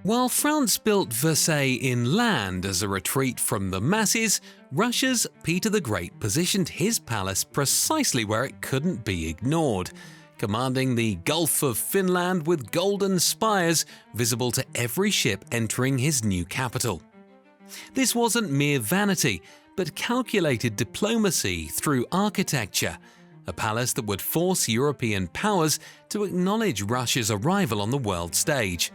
While France built Versailles inland as a retreat from the masses, Russia's Peter the Great positioned his palace precisely where it couldn't be ignored, commanding the Gulf of Finland with golden spires visible to every ship entering his new capital. This wasn't mere vanity, but calculated diplomacy through architecture, a palace that would force European powers to acknowledge Russia's arrival on the world stage.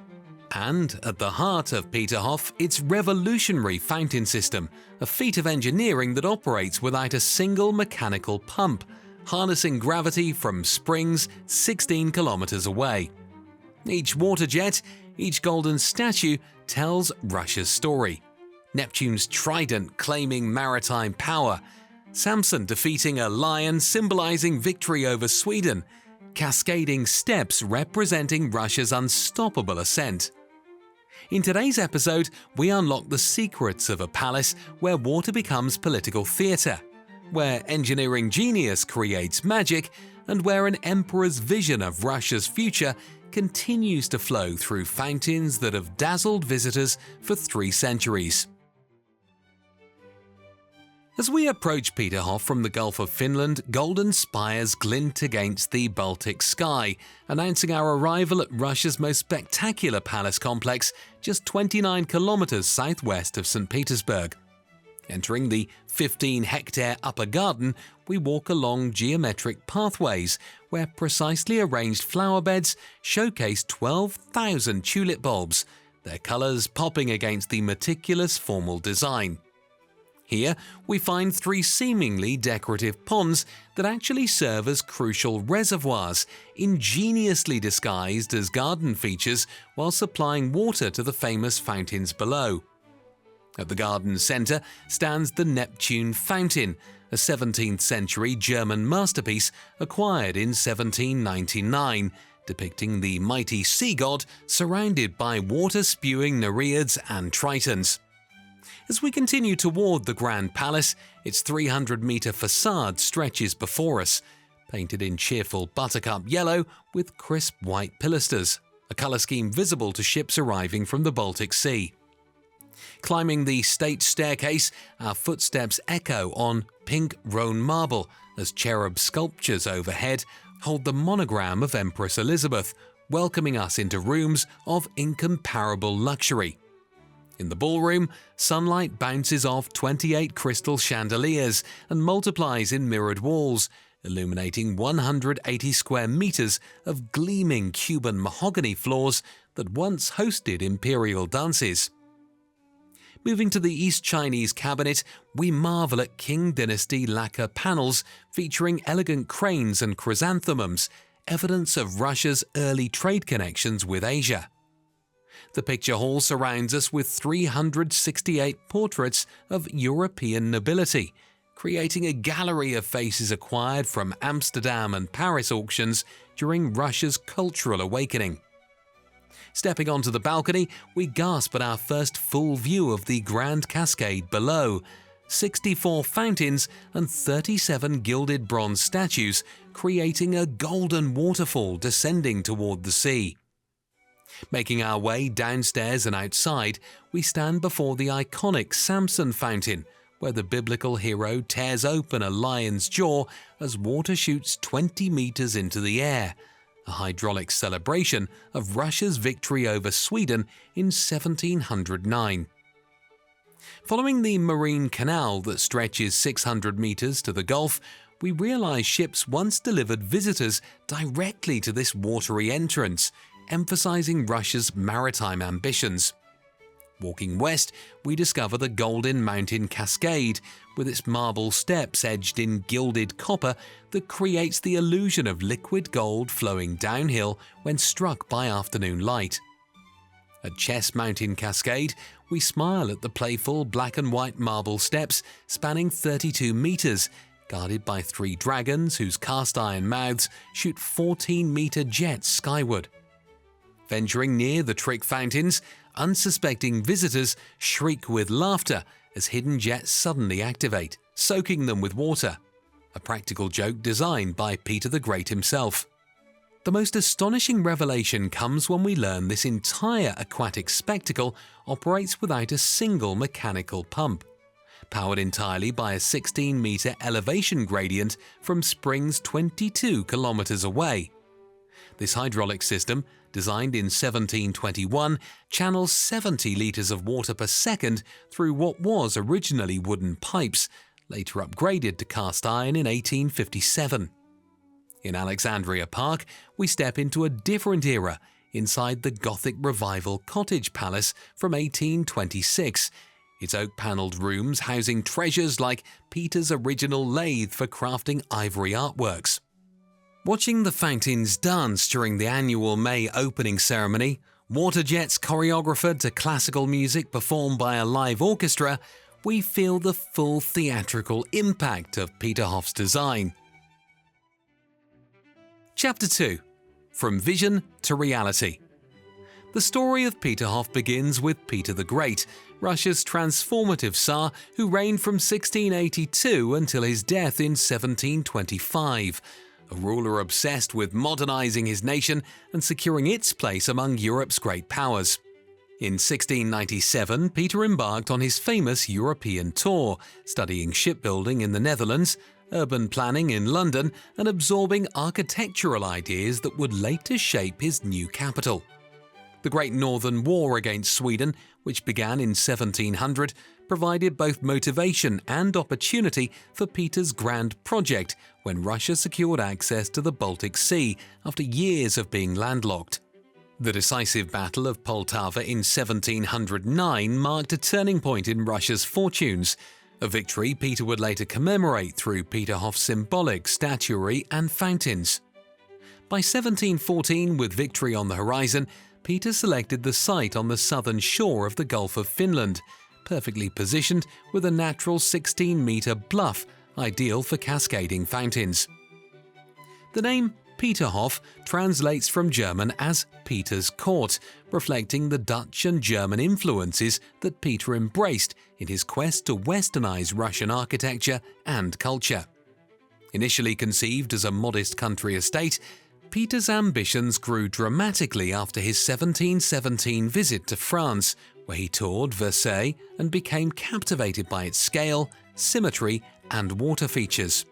And at the heart of Peterhof, its revolutionary fountain system, a feat of engineering that operates without a single mechanical pump, harnessing gravity from springs 16 kilometers away. Each water jet, each golden statue tells Russia's story. Neptune's trident claiming maritime power, Samson defeating a lion symbolizing victory over Sweden, cascading steps representing Russia's unstoppable ascent. In today's episode, we unlock the secrets of a palace where water becomes political theatre, where engineering genius creates magic, and where an emperor's vision of Russia's future continues to flow through fountains that have dazzled visitors for 3 centuries. As we approach Peterhof from the Gulf of Finland, golden spires glint against the Baltic sky, announcing our arrival at Russia's most spectacular palace complex, just 29 kilometers southwest of St. Petersburg. Entering the 15-hectare upper garden, we walk along geometric pathways where precisely arranged flower beds showcase 12,000 tulip bulbs, their colors popping against the meticulous formal design. Here, we find 3 seemingly decorative ponds that actually serve as crucial reservoirs, ingeniously disguised as garden features while supplying water to the famous fountains below. At the garden's center stands the Neptune Fountain, a 17th-century German masterpiece acquired in 1799, depicting the mighty sea god surrounded by water-spewing nereids and tritons. As we continue toward the Grand Palace, its 300-meter facade stretches before us, painted in cheerful buttercup yellow with crisp white pilasters, a color scheme visible to ships arriving from the Baltic Sea. Climbing the state staircase, our footsteps echo on pink Rhone marble as cherub sculptures overhead hold the monogram of Empress Elizabeth, welcoming us into rooms of incomparable luxury. In the ballroom, sunlight bounces off 28 crystal chandeliers and multiplies in mirrored walls, illuminating 180 square meters of gleaming Cuban mahogany floors that once hosted imperial dances. Moving to the East Chinese cabinet, we marvel at Qing Dynasty lacquer panels featuring elegant cranes and chrysanthemums, evidence of Russia's early trade connections with Asia. The picture hall surrounds us with 368 portraits of European nobility, creating a gallery of faces acquired from Amsterdam and Paris auctions during Russia's cultural awakening. Stepping onto the balcony, we gasp at our first full view of the Grand Cascade below, 64 fountains and 37 gilded bronze statues creating a golden waterfall descending toward the sea. Making our way downstairs and outside, we stand before the iconic Samson fountain, where the biblical hero tears open a lion's jaw as water shoots 20 meters into the air, a hydraulic celebration of Russia's victory over Sweden in 1709. Following the marine canal that stretches 600 meters to the Gulf, we realize ships once delivered visitors directly to this watery entrance, emphasizing Russia's maritime ambitions. Walking west, we discover the Golden Mountain Cascade, with its marble steps edged in gilded copper that creates the illusion of liquid gold flowing downhill when struck by afternoon light. At Chess Mountain Cascade, we smile at the playful black and white marble steps spanning 32 meters, guarded by 3 dragons whose cast-iron mouths shoot 14-meter jets skyward. Venturing near the trick fountains, unsuspecting visitors shriek with laughter as hidden jets suddenly activate, soaking them with water, a practical joke designed by Peter the Great himself. The most astonishing revelation comes when we learn this entire aquatic spectacle operates without a single mechanical pump, powered entirely by a 16-meter elevation gradient from springs 22 kilometers away. This hydraulic system, designed in 1721, channels 70 liters of water per second through what was originally wooden pipes, later upgraded to cast iron in 1857. In Alexandria Park, we step into a different era inside the Gothic Revival Cottage Palace from 1826, its oak-panelled rooms housing treasures like Peter's original lathe for crafting ivory artworks. Watching the fountains dance during the annual May opening ceremony, water jets choreographed to classical music performed by a live orchestra, we feel the full theatrical impact of Peterhof's design. Chapter 2. From Vision to Reality. The story of Peterhof begins with Peter the Great, Russia's transformative Tsar who reigned from 1682 until his death in 1725, a ruler obsessed with modernizing his nation and securing its place among Europe's great powers. In 1697, Peter embarked on his famous European tour, studying shipbuilding in the Netherlands, urban planning in London, and absorbing architectural ideas that would later shape his new capital. The Great Northern War against Sweden, which began in 1700, provided both motivation and opportunity for Peter's grand project when Russia secured access to the Baltic Sea after years of being landlocked. The decisive Battle of Poltava in 1709 marked a turning point in Russia's fortunes, a victory Peter would later commemorate through Peterhof's symbolic statuary and fountains. By 1714, with victory on the horizon, Peter selected the site on the southern shore of the Gulf of Finland, perfectly positioned with a natural 16-meter bluff, ideal for cascading fountains. The name Peterhof translates from German as Peter's Court, reflecting the Dutch and German influences that Peter embraced in his quest to westernize Russian architecture and culture. Initially conceived as a modest country estate, Peter's ambitions grew dramatically after his 1717 visit to France, where he toured Versailles and became captivated by its scale, symmetry, and water features.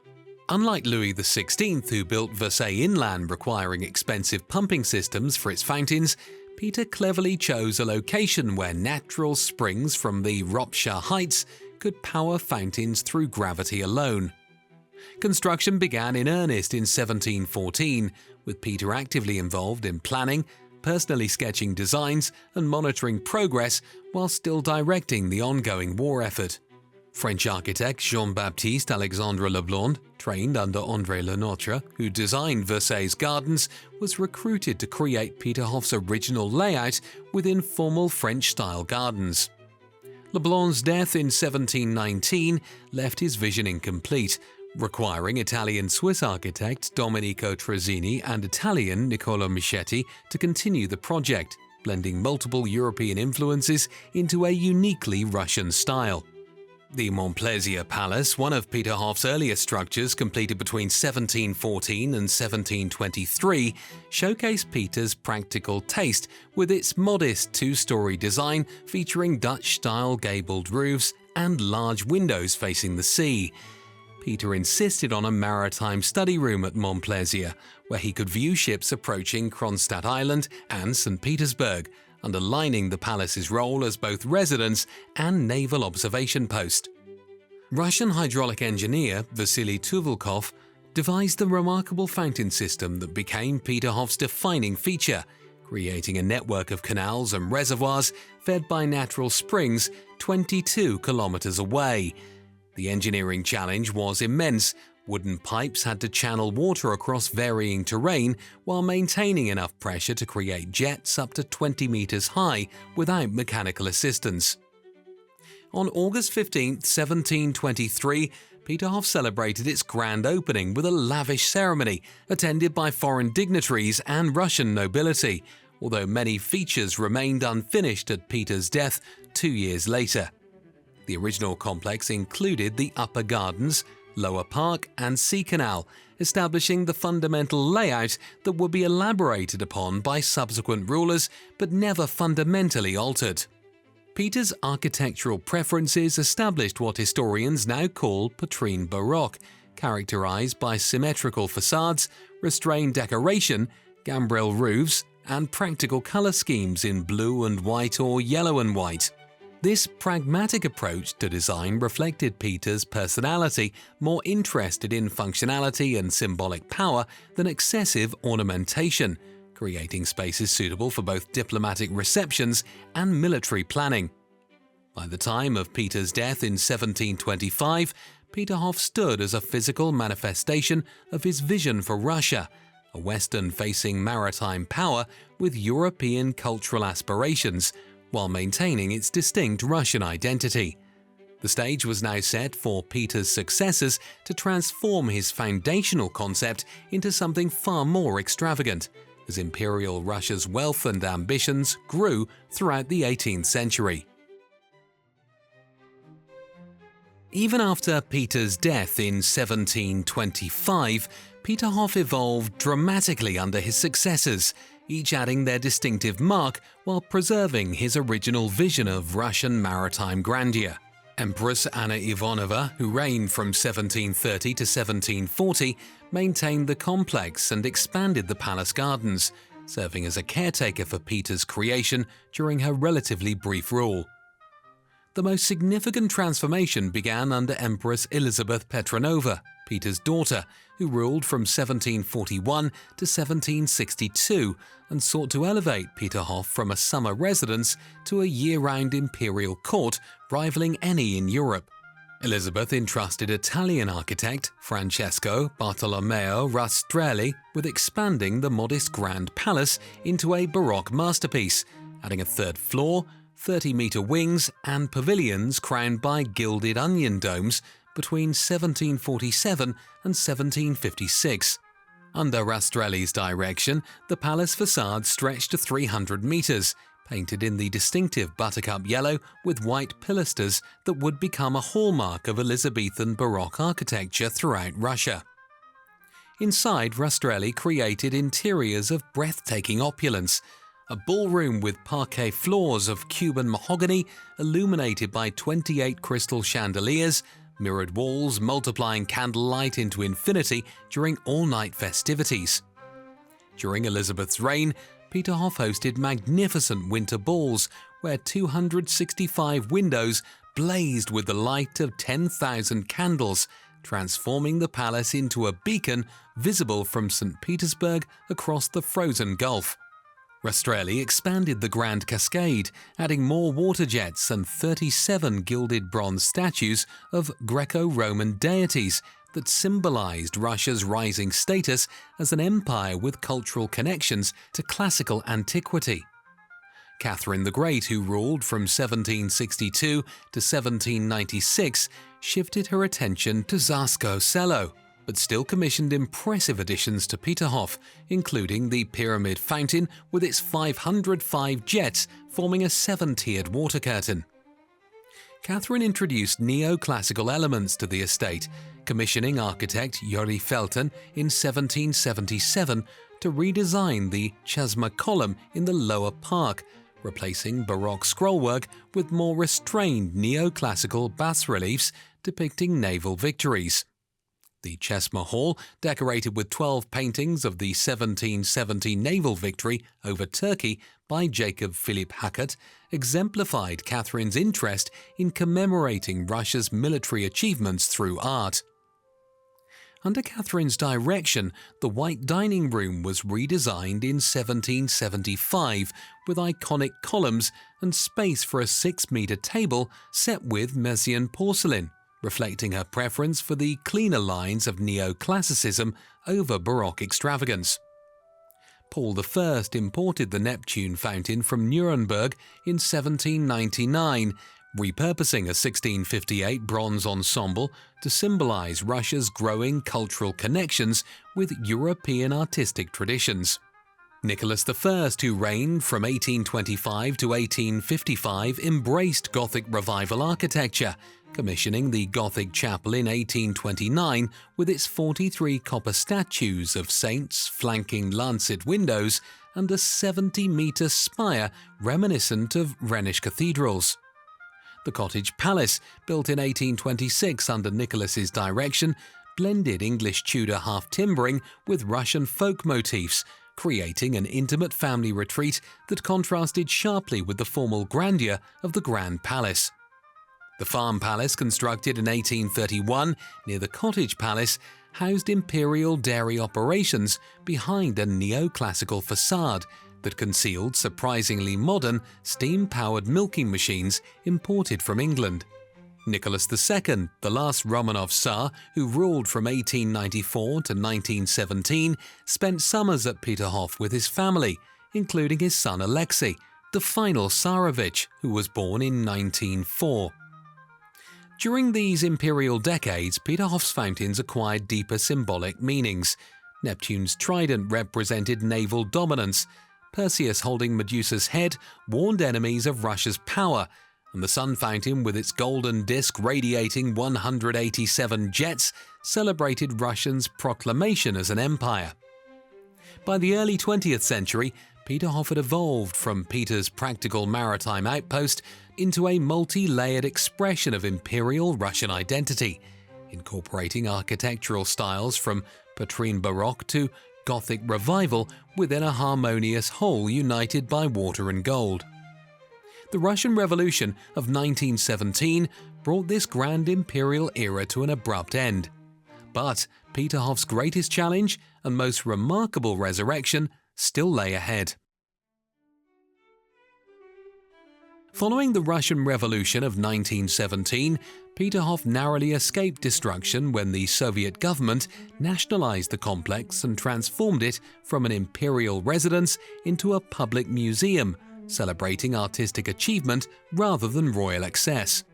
Unlike Louis XIV, who built Versailles inland requiring expensive pumping systems for its fountains, Peter cleverly chose a location where natural springs from the Ropsha Heights could power fountains through gravity alone. Construction began in earnest in 1714, with Peter actively involved in planning, personally sketching designs, and monitoring progress while still directing the ongoing war effort. French architect Jean-Baptiste Alexandre Leblond, trained under André Le Notre, who designed Versailles' gardens, was recruited to create Peterhof's original layout within formal French-style gardens. Leblond's death in 1719 left his vision incomplete, requiring Italian-Swiss architect Domenico Trezzini and Italian Niccolo Michetti to continue the project, blending multiple European influences into a uniquely Russian style. The Montplaisir Palace, one of Peterhof's earliest structures completed between 1714 and 1723, showcased Peter's practical taste with its modest two-story design featuring Dutch-style gabled roofs and large windows facing the sea. Peter insisted on a maritime study room at Montplaisir, where he could view ships approaching Kronstadt Island and St. Petersburg, underlining the palace's role as both residence and naval observation post. Russian hydraulic engineer Vasily Tuvalkov devised the remarkable fountain system that became Peterhof's defining feature, creating a network of canals and reservoirs fed by natural springs 22 kilometers away. The engineering challenge was immense. Wooden pipes had to channel water across varying terrain while maintaining enough pressure to create jets up to 20 meters high without mechanical assistance. On August 15, 1723, Peterhof celebrated its grand opening with a lavish ceremony attended by foreign dignitaries and Russian nobility, although many features remained unfinished at Peter's death 2 years later. The original complex included the upper gardens, Lower Park and Sea Canal, establishing the fundamental layout that would be elaborated upon by subsequent rulers but never fundamentally altered. Peter's architectural preferences established what historians now call Petrine Baroque, characterized by symmetrical facades, restrained decoration, gambrel roofs, and practical color schemes in blue and white or yellow and white. This pragmatic approach to design reflected Peter's personality, more interested in functionality and symbolic power than excessive ornamentation, creating spaces suitable for both diplomatic receptions and military planning. By the time of Peter's death in 1725, Peterhof stood as a physical manifestation of his vision for Russia, a Western-facing maritime power with European cultural aspirations, while maintaining its distinct Russian identity. The stage was now set for Peter's successors to transform his foundational concept into something far more extravagant, as Imperial Russia's wealth and ambitions grew throughout the 18th century. Even after Peter's death in 1725, Peterhof evolved dramatically under his successors, each adding their distinctive mark while preserving his original vision of Russian maritime grandeur. Empress Anna Ivanova, who reigned from 1730 to 1740, maintained the complex and expanded the palace gardens, serving as a caretaker for Peter's creation during her relatively brief rule. The most significant transformation began under Empress Elizabeth Petronova, Peter's daughter, who ruled from 1741 to 1762 and sought to elevate Peterhof from a summer residence to a year-round imperial court rivaling any in Europe. Elizabeth entrusted Italian architect Francesco Bartolomeo Rastrelli with expanding the modest Grand Palace into a Baroque masterpiece, adding a third floor, 30-meter wings and pavilions crowned by gilded onion domes between 1747 and 1756. Under Rastrelli's direction, the palace facade stretched to 300 meters, painted in the distinctive buttercup yellow with white pilasters that would become a hallmark of Elizabethan Baroque architecture throughout Russia. Inside, Rastrelli created interiors of breathtaking opulence, a ballroom with parquet floors of Cuban mahogany illuminated by 28 crystal chandeliers, mirrored walls multiplying candlelight into infinity during all-night festivities. During Elizabeth's reign, Peterhof hosted magnificent winter balls where 265 windows blazed with the light of 10,000 candles, transforming the palace into a beacon visible from St. Petersburg across the frozen Gulf. Rastrelli expanded the Grand Cascade, adding more water jets and 37 gilded bronze statues of Greco-Roman deities that symbolized Russia's rising status as an empire with cultural connections to classical antiquity. Catherine the Great, who ruled from 1762 to 1796, shifted her attention to Tsarskoe Selo, but still commissioned impressive additions to Peterhof, including the pyramid fountain with its 505 jets forming a 7-tiered water curtain. Catherine introduced neoclassical elements to the estate, commissioning architect Yuri Felton in 1777 to redesign the Chesma column in the lower park, replacing Baroque scrollwork with more restrained neoclassical bas-reliefs depicting naval victories. The Chesma Hall, decorated with 12 paintings of the 1770 naval victory over Turkey by Jacob Philipp Hackert, exemplified Catherine's interest in commemorating Russia's military achievements through art. Under Catherine's direction, the White Dining Room was redesigned in 1775 with iconic columns and space for a 6-meter table set with Messian porcelain, reflecting her preference for the cleaner lines of neoclassicism over Baroque extravagance. Paul I imported the Neptune fountain from Nuremberg in 1799, repurposing a 1658 bronze ensemble to symbolize Russia's growing cultural connections with European artistic traditions. Nicholas I, who reigned from 1825 to 1855, embraced Gothic Revival architecture, commissioning the Gothic chapel in 1829 with its 43 copper statues of saints flanking lancet windows and a 70-metre spire reminiscent of Rhenish cathedrals. The cottage palace, built in 1826 under Nicholas's direction, blended English Tudor half-timbering with Russian folk motifs, creating an intimate family retreat that contrasted sharply with the formal grandeur of the Grand Palace. The farm palace, constructed in 1831 near the cottage palace, housed imperial dairy operations behind a neoclassical facade that concealed surprisingly modern steam-powered milking machines imported from England. Nicholas II, the last Romanov Tsar who ruled from 1894 to 1917, spent summers at Peterhof with his family, including his son Alexei, the final Tsarevich, who was born in 1904. During these imperial decades, Peterhof's fountains acquired deeper symbolic meanings. Neptune's trident represented naval dominance. Perseus holding Medusa's head warned enemies of Russia's power, and the sun fountain with its golden disc radiating 187 jets celebrated Russia's proclamation as an empire. By the early 20th century, Peterhof had evolved from Peter's practical maritime outpost into a multi-layered expression of imperial Russian identity, incorporating architectural styles from Petrine Baroque to Gothic revival within a harmonious whole united by water and gold. The Russian Revolution of 1917 brought this grand imperial era to an abrupt end. But Peterhof's greatest challenge and most remarkable resurrection still lay ahead. Following the Russian Revolution of 1917, Peterhof narrowly escaped destruction when the Soviet government nationalized the complex and transformed it from an imperial residence into a public museum, celebrating artistic achievement rather than royal excess.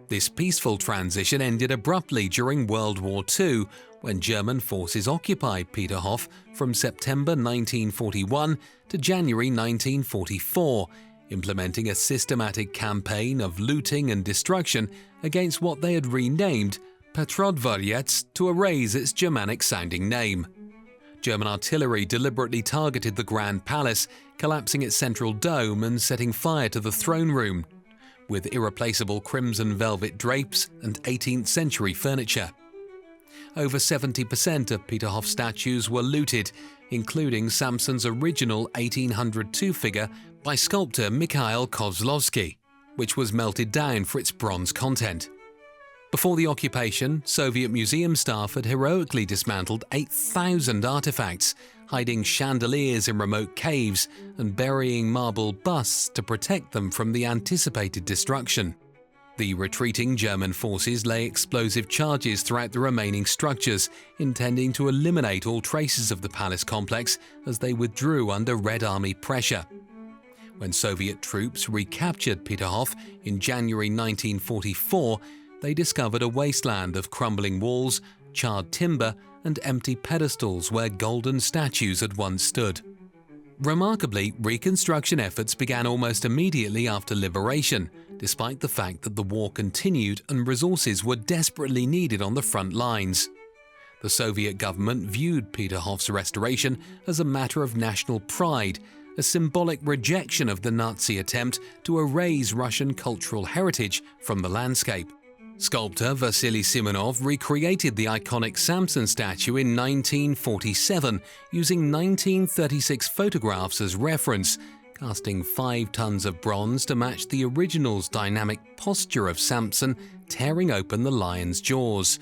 This peaceful transition ended abruptly during World War II, when German forces occupied Peterhof from September 1941 to January 1944, implementing a systematic campaign of looting and destruction against what they had renamed Petrodvorets to erase its Germanic-sounding name. German artillery deliberately targeted the Grand Palace, collapsing its central dome and setting fire to the throne room, with irreplaceable crimson velvet drapes and 18th-century furniture. Over 70% of Peterhof statues were looted, including Samson's original 1802 figure by sculptor Mikhail Kozlovsky, which was melted down for its bronze content. Before the occupation, Soviet museum staff had heroically dismantled 8,000 artifacts, hiding chandeliers in remote caves and burying marble busts to protect them from the anticipated destruction. The retreating German forces lay explosive charges throughout the remaining structures, intending to eliminate all traces of the palace complex as they withdrew under Red Army pressure. When Soviet troops recaptured Peterhof in January 1944, they discovered a wasteland of crumbling walls, charred timber, and empty pedestals where golden statues had once stood. Remarkably, reconstruction efforts began almost immediately after liberation, despite the fact that the war continued and resources were desperately needed on the front lines. The Soviet government viewed Peterhof's restoration as a matter of national pride, a symbolic rejection of the Nazi attempt to erase Russian cultural heritage from the landscape. Sculptor Vasily Simonov recreated the iconic Samson statue in 1947 using 1936 photographs as reference, casting 5 tons of bronze to match the original's dynamic posture of Samson tearing open the lion's jaws.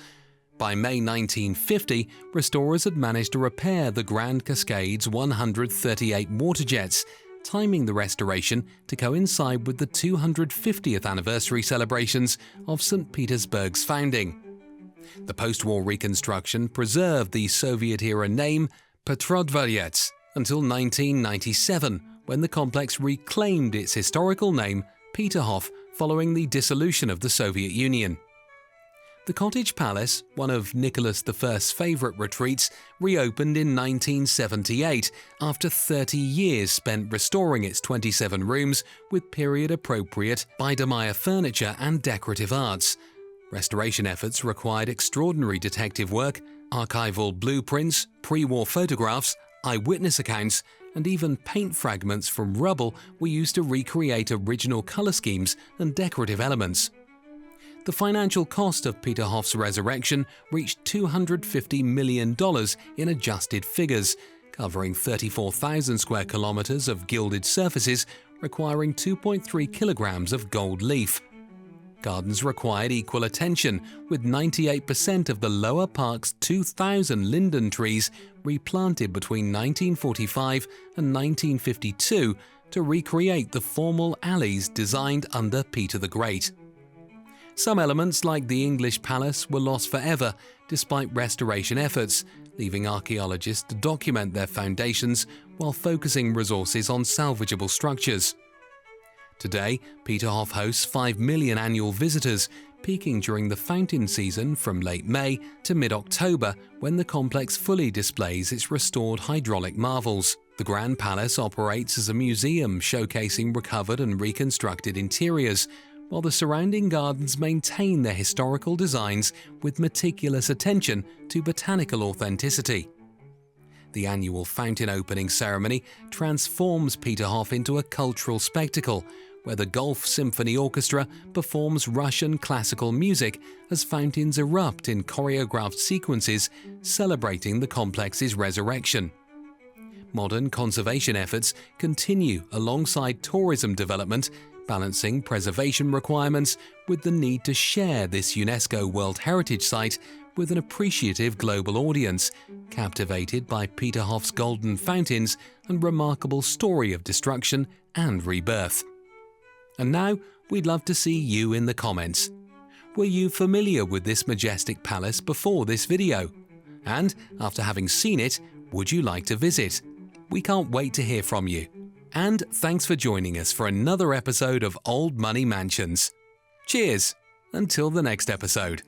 By May 1950, restorers had managed to repair the Grand Cascade's 138 water jets, timing the restoration to coincide with the 250th anniversary celebrations of St. Petersburg's founding. The post-war reconstruction preserved the Soviet-era name Petrodvorets until 1997, when the complex reclaimed its historical name Peterhof following the dissolution of the Soviet Union. The cottage palace, one of Nicholas I's favourite retreats, reopened in 1978 after 30 years spent restoring its 27 rooms with period-appropriate Biedermeier furniture and decorative arts. Restoration efforts required extraordinary detective work, archival blueprints, pre-war photographs, eyewitness accounts, and even paint fragments from rubble were used to recreate original color schemes and decorative elements. The financial cost of Peterhof's resurrection reached $250 million in adjusted figures, covering 34,000 square kilometers of gilded surfaces, requiring 2.3 kilograms of gold leaf. Gardens required equal attention, with 98% of the lower park's 2,000 linden trees replanted between 1945 and 1952 to recreate the formal alleys designed under Peter the Great. Some elements, like the English palace, were lost forever despite restoration efforts, leaving archaeologists to document their foundations while focusing resources on salvageable structures. Today, Peterhof hosts 5 million annual visitors, peaking during the fountain season from late May to mid-October, when the complex fully displays its restored hydraulic marvels. The Grand Palace operates as a museum showcasing recovered and reconstructed interiors, while the surrounding gardens maintain their historical designs with meticulous attention to botanical authenticity. The annual fountain opening ceremony transforms Peterhof into a cultural spectacle, where the Gulf Symphony Orchestra performs Russian classical music as fountains erupt in choreographed sequences celebrating the complex's resurrection. Modern conservation efforts continue alongside tourism development, balancing preservation requirements with the need to share this UNESCO World Heritage Site with an appreciative global audience, captivated by Peterhof's golden fountains and remarkable story of destruction and rebirth. And now, we'd love to see you in the comments. Were you familiar with this majestic palace before this video? And after having seen it, would you like to visit? We can't wait to hear from you. And thanks for joining us for another episode of Old Money Mansions. Cheers! Until the next episode.